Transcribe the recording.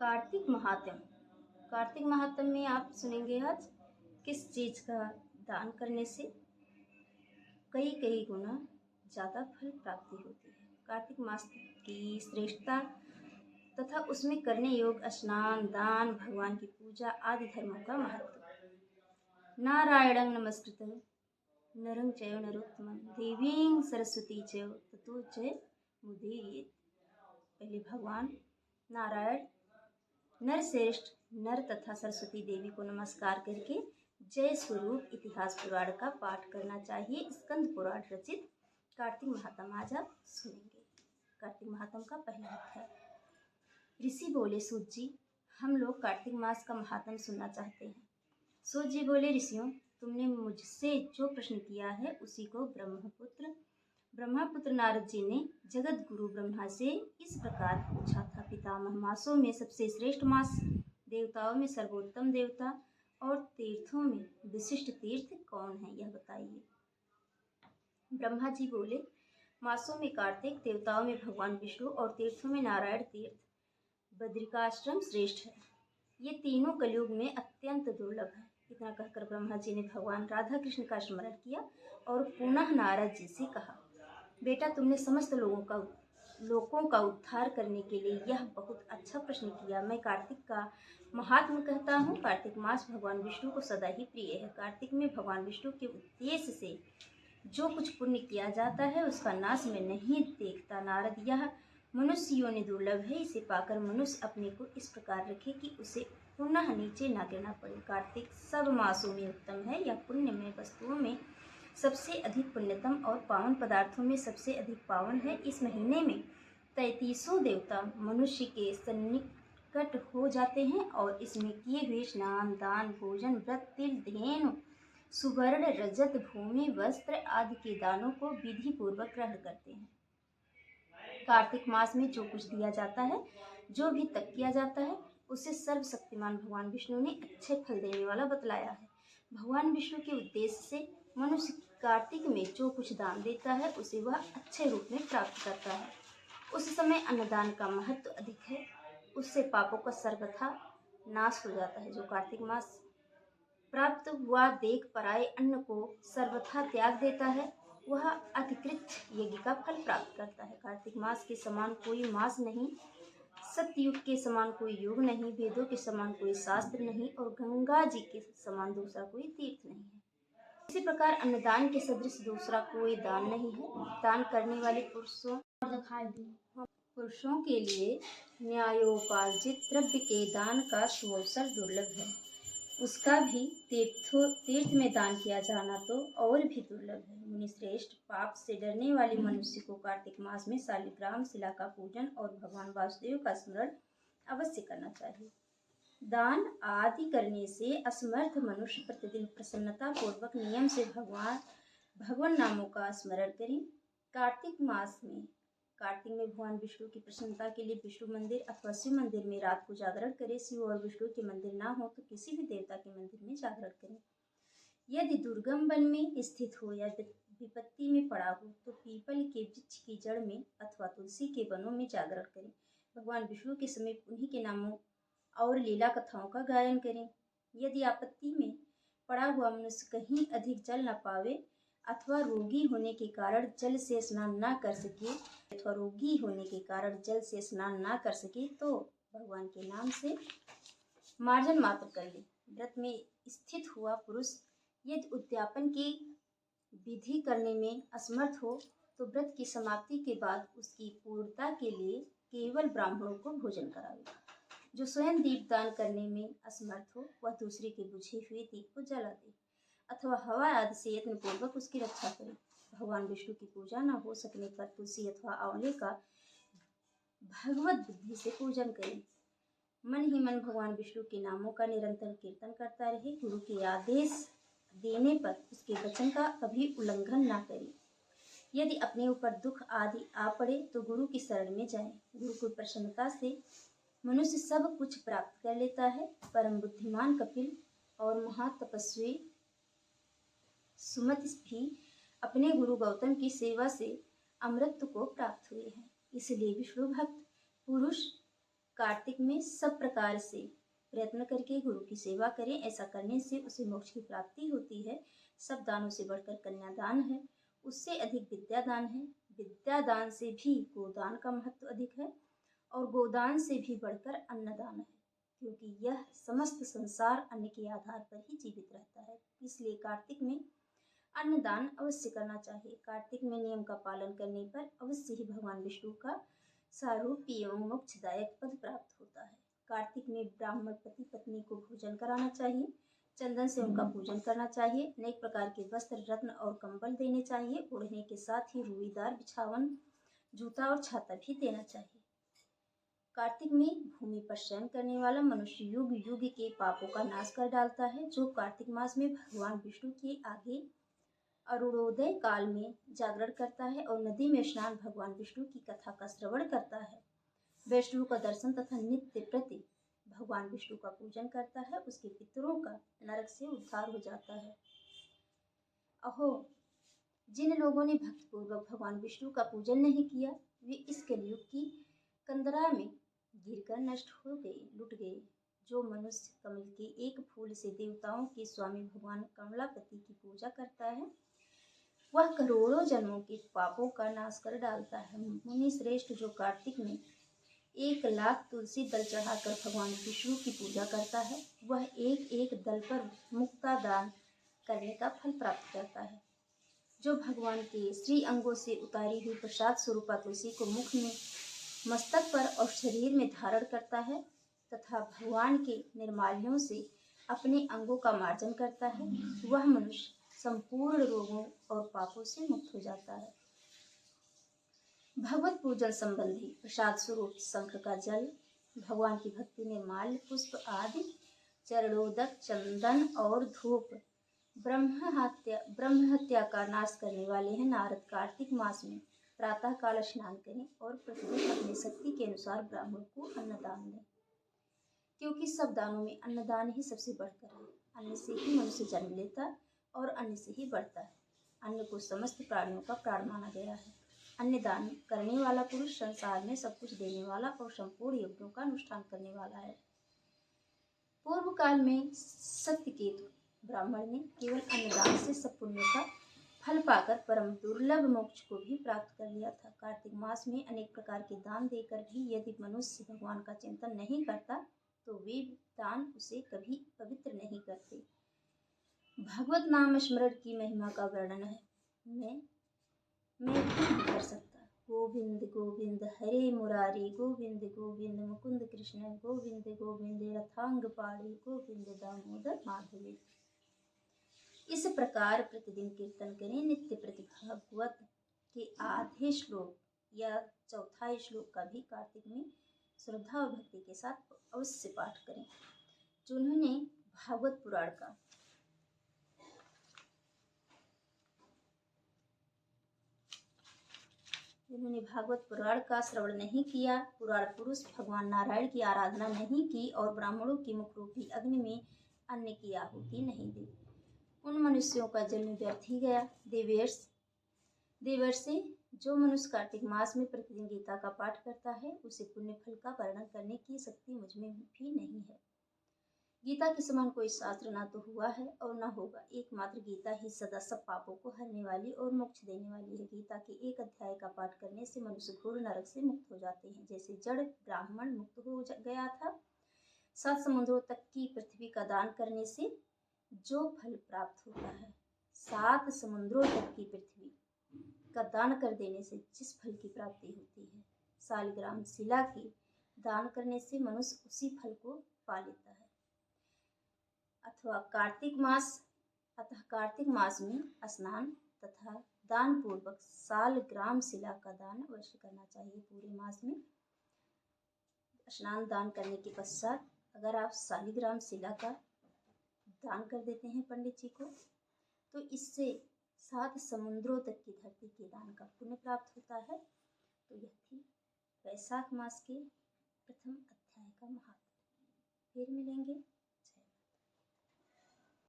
कार्तिक महात्म। कार्तिक महात्म में आप सुनेंगे आज किस चीज का दान करने से कई कई गुना ज्यादा फल प्राप्ति होती है। कार्तिक मास की श्रेष्ठता तथा उसमें करने योग्य स्नान, दान, भगवान की पूजा आदि धर्मों का महत्व। नारायणं नमस्कृतं नरं चैव नरोत्तमं देवीं सरस्वती चैव ततो जयमुदीरयेत्। पहले भगवान नारायण नरश्रेष्ठ नर तथा सरस्वती देवी को नमस्कार करके जय स्वरूप इतिहास पुराण का पाठ करना चाहिए। स्कंद पुराण रचित कार्तिक महात्म आज आप सुनेंगे। कार्तिक महात्म का पहला अध्याय। ऋषि बोले, सूत जी, हम लोग कार्तिक मास का महात्म सुनना चाहते हैं। सूत जी बोले, ऋषियों, तुमने मुझसे जो प्रश्न किया है उसी को ब्रह्मपुत्र नारद जी ने जगत गुरु ब्रह्मा से इस प्रकार पूछा था। पितामह मासों में सबसे श्रेष्ठ मास, देवताओं में सर्वोत्तम देवता और तीर्थों में विशिष्ट तीर्थ कौन है, यह बताइए। ब्रह्मा जी बोले, मासों में कार्तिक, देवताओं में भगवान विष्णु और तीर्थों में नारायण तीर्थ बद्रिकाश्रम श्रेष्ठ है। ये तीनों कलयुग में अत्यंत दुर्लभ है। इतना कहकर ब्रह्मा जी ने भगवान राधा कृष्ण का स्मरण किया और पुनः नारद जी से कहा, बेटा, तुमने समस्त लोगों का उद्धार करने के लिए यह बहुत अच्छा प्रश्न किया। मैं कार्तिक का महात्म कहता हूँ। कार्तिक मास भगवान विष्णु को सदा ही प्रिय है। कार्तिक में भगवान विष्णु के उद्देश्य से जो कुछ पुण्य किया जाता है उसका नाश में नहीं देखता। नारद, यह मनुष्य योनि दुर्लभ है। इसे पाकर मनुष्य अपने को इस प्रकार रखे कि उसे पुनः नीचे न गिरना पड़े। कार्तिक सब मासों में उत्तम है। यह पुण्य में वस्तुओं में सबसे अधिक पुण्यतम और पावन पदार्थों में सबसे अधिक पावन है। इस महीने में 33 देवता मनुष्य के सन्निकट हो जाते हैं और इसमें किए हुए स्नान, दान, भोजन, व्रत, तिल, धेनु, सुवर्ण, रजत, भूमि, वस्त्र आदि के दानों को विधि पूर्वक ग्रहण करते हैं। कार्तिक मास में जो कुछ दिया जाता है, जो भी तप किया जाता है, उसे सर्वशक्तिमान भगवान विष्णु ने अच्छे फल देने वाला बतलाया है। भगवान विष्णु के उद्देश्य से मनुष्य कार्तिक में जो कुछ दान देता है उसे वह अच्छे रूप में प्राप्त करता है। उस समय अन्नदान का महत्व अधिक है। उससे पापों का सर्वथा नाश हो जाता है। जो कार्तिक मास प्राप्त हुआ देख पराये अन्न को सर्वथा त्याग देता है, वह अधिकृत यज्ञ का फल प्राप्त करता है। कार्तिक मास के समान कोई मास नहीं, सतयुग के समान कोई युग नहीं, वेदों के समान कोई शास्त्र नहीं और गंगा जी के समान दूसरा कोई तीर्थ नहीं है। इसी प्रकार अन्नदान के सदृश दूसरा कोई दान नहीं है। दान करने वाले पुरुषों के लिए न्यायोपार्जित द्रव्य के दान का सुअवसर दुर्लभ है। उसका भी तीर्थ में दान किया जाना तो और भी दुर्लभ है। मुनिश्रेष्ठ, पाप से डरने वाले मनुष्य को कार्तिक मास में शालिग्राम शिला का पूजन और भगवान वासुदेव का स्मरण अवश्य करना चाहिए। दान आदि करने से असमर्थ मनुष्य प्रतिदिन प्रसन्नता पूर्वक नियम से भगवान नामों का स्मरण करें। कार्तिक में भगवान विष्णु की प्रसन्नता के लिए विष्णु मंदिर अथवा शिव मंदिर में रात को जागरण करें। शिव और विष्णु के मंदिर ना हो तो किसी भी देवता के मंदिर में जागरण करें। यदि दुर्गम वन में स्थित हो या विपत्ति में पड़ा हो तो पीपल के वृक्ष की जड़ में अथवा तुलसी के वनों में जागरण करें। भगवान विष्णु के समीप उन्हीं के नामों और लीला कथाओं का गायन करें। यदि आपत्ति में पड़ा हुआ मनुष्य कहीं अधिक जल न पावे अथवा रोगी होने के कारण जल से स्नान न कर सके तो भगवान के नाम से मार्जन मात्र कर ले। व्रत में स्थित हुआ पुरुष यदि उद्यापन की विधि करने में असमर्थ हो तो व्रत की समाप्ति के बाद उसकी पूर्णता के लिए केवल ब्राह्मणों को भोजन करावेगा। जो स्वयं दीपदान करने में असमर्थ हो वह दूसरे के बुझे हुए दीप को जला दे अथवा हवा आदि से यत्न पूर्वक उसकी रक्षा करे। भगवान विष्णु की पूजा न हो सकने पर तुलसी अथवा आंवले का भगवत बुद्धि से पूजन करें। मन ही मन भगवान विष्णु के नामों का निरंतर कीर्तन करता रहे। गुरु के आदेश देने पर उसके वचन का कभी उल्लंघन न करे। यदि अपने ऊपर दुख आदि आ पड़े तो गुरु की शरण में जाए। गुरु की प्रसन्नता से मनुष्य सब कुछ प्राप्त कर लेता है। परम बुद्धिमान कपिल और महातपस्वी सुमति भी अपने गुरु गौतम की सेवा से अमृत को प्राप्त हुए हैं। इसलिए विष्णु भक्त पुरुष कार्तिक में सब प्रकार से प्रयत्न करके गुरु की सेवा करें। ऐसा करने से उसे मोक्ष की प्राप्ति होती है। सब दानों से बढ़कर कन्यादान है, उससे अधिक विद्यादान है, विद्यादान से भी गोदान का महत्व अधिक है और गोदान से भी बढ़कर अन्नदान है, क्योंकि यह समस्त संसार अन्न के आधार पर ही जीवित रहता है। इसलिए कार्तिक में अन्नदान अवश्य करना चाहिए। कार्तिक में नियम का पालन करने पर अवश्य ही भगवान विष्णु का सारूप्य एवं मोक्षदायक पद प्राप्त होता है। कार्तिक में ब्राह्मण पति पत्नी को भोजन कराना चाहिए, चंदन से उनका पूजन करना चाहिए, अनेक प्रकार के वस्त्र, रत्न और कंबल देने चाहिए। ओढ़ने के साथ ही रुईदार बिछावन, जूता और छाता भी देना चाहिए। कार्तिक में भूमि पर शयन करने वाला मनुष्य युग युग के पापों का नाश कर डालता है। जो कार्तिक मास में भगवान विष्णु के आगे अरुणोदय काल में जागरण करता है और नदी में स्नान भगवान विष्णु की कथा का श्रवण करता है, वैष्णव का दर्शन तथा नित्य प्रति भगवान विष्णु का पूजन करता है, उसके पितरों का नरक से उद्धार हो जाता है। अहो, जिन लोगों ने भक्तिपूर्वक भगवान विष्णु का पूजन नहीं किया, वे इस कलयुग की कंदरा में गिरकर नष्ट हो गए, लुट गए। जो मनुष्य कमल के एक फूल से देवताओं के स्वामी भगवान कमलापति की पूजा करता है, वह करोड़ों जन्मों के पापों का नाश कर डालता है। मुनि श्रेष्ठ जो कार्तिक में 1,00,000 तुलसी दल चढ़ाकर भगवान विष्णु की पूजा करता है, वह एक एक दल पर मुक्ता दान करने का फल प्राप्त करता है। जो भगवान के श्री अंगों से उतारी हुई प्रसाद स्वरूपा तुलसी को मुख में, मस्तक पर और शरीर में धारण करता है तथा भगवान के निर्माल्यों से अपने अंगों का मार्जन करता है, वह मनुष्य संपूर्ण रोगों और पापों से मुक्त हो जाता है। भगवत पूजन संबंधी प्रसाद स्वरूप शंख का जल, भगवान की भक्ति में माल्य पुष्प आदि, चरणोदक, चंदन और धूप ब्रह्म हत्या का नाश करने वाले हैं। नारद कार्तिक मास में प्रातः काल स्नान करें और प्रतिदिन अपनी शक्ति के अनुसार ब्राह्मण को अन्नदान दें, क्योंकि सब दानों में अन्नदान ही सबसे बढ़कर है। अन्न से ही मनुष्य जन्म लेता और अन्न से ही बढ़ता है। अन्न को समस्त प्राणियों का प्राण माना गया है। अन्नदान करने वाला पुरुष संसार में सब कुछ देने वाला और संपूर्ण यज्ञों का अनुष्ठान करने वाला है। पूर्व काल में सत्यकेतु ब्राह्मण ने केवल अन्नदान से सब पुण्य का फल पाकर परम दुर्लभ मोक्ष को भी प्राप्त कर लिया था। कार्तिक मास में अनेक प्रकार के दान देकर भी यदि मनुष्य भगवान का चिंतन नहीं करता, तो वे दान उसे कभी पवित्र नहीं करते। भगवत नाम स्मरण की महिमा का वर्णन है मैं नहीं कर सकता। गोविंद गोविंद हरे मुरारी, गोविंद गोविंद मुकुंद कृष्ण, गोविंद गोविंद रथांग पाड़ी, गोविंद दामोदर माधवी। इस प्रकार प्रतिदिन कीर्तन करें। नित्य प्रति भागवत के आधे श्लोक या चौथाई श्लोक का भी कार्तिक में श्रद्धा और भक्ति के साथ अवश्य पाठ करें। जिन्होंने भागवत पुराण का श्रवण नहीं किया, पुराण पुरुष भगवान नारायण की आराधना नहीं की और ब्राह्मणों की मुखरूपी अग्नि में अन्न की आहुति नहीं दी, उन मनुष्यों का जन्म व्यर्थ ही गया। देवर्षि, जो मनुष्य कार्तिक मास में प्रतिदिन गीता का पाठ करता है, उसे पुण्य फल का वर्णन करने की शक्ति मुझमें भी नहीं है। गीता के समान कोई शास्त्र ना तो हुआ है और न होगा। एकमात्र गीता ही सदा सब पापों को हरने वाली और मोक्ष देने वाली है। गीता के एक अध्याय का पाठ करने से मनुष्य घोर नरक से मुक्त हो जाते हैं, जैसे जड़ ब्राह्मण मुक्त हो गया था। 7 समुद्रों तक की पृथ्वी का दान करने से जो फल प्राप्त होता है, 7 समुद्रों तक की पृथ्वी का दान कर देने से जिस फल की प्राप्ति होती है, शालिग्राम शिला के दान करने से मनुष्य उसी फल को पा लेता है। अतः कार्तिक मास में स्नान तथा दान पूर्वक शालिग्राम शिला का दान अवश्य करना चाहिए। पूरे मास में स्नान दान करने के पश्चात अगर आप शालिग्राम शिला का दान कर देते हैं पंडित जी को, तो इससे 7 समुद्रों तक की धरती के दान का पुण्य प्राप्त होता है। तो यह थी वैशाख मास के प्रथम अध्याय का महत्व। फिर मिलेंगे।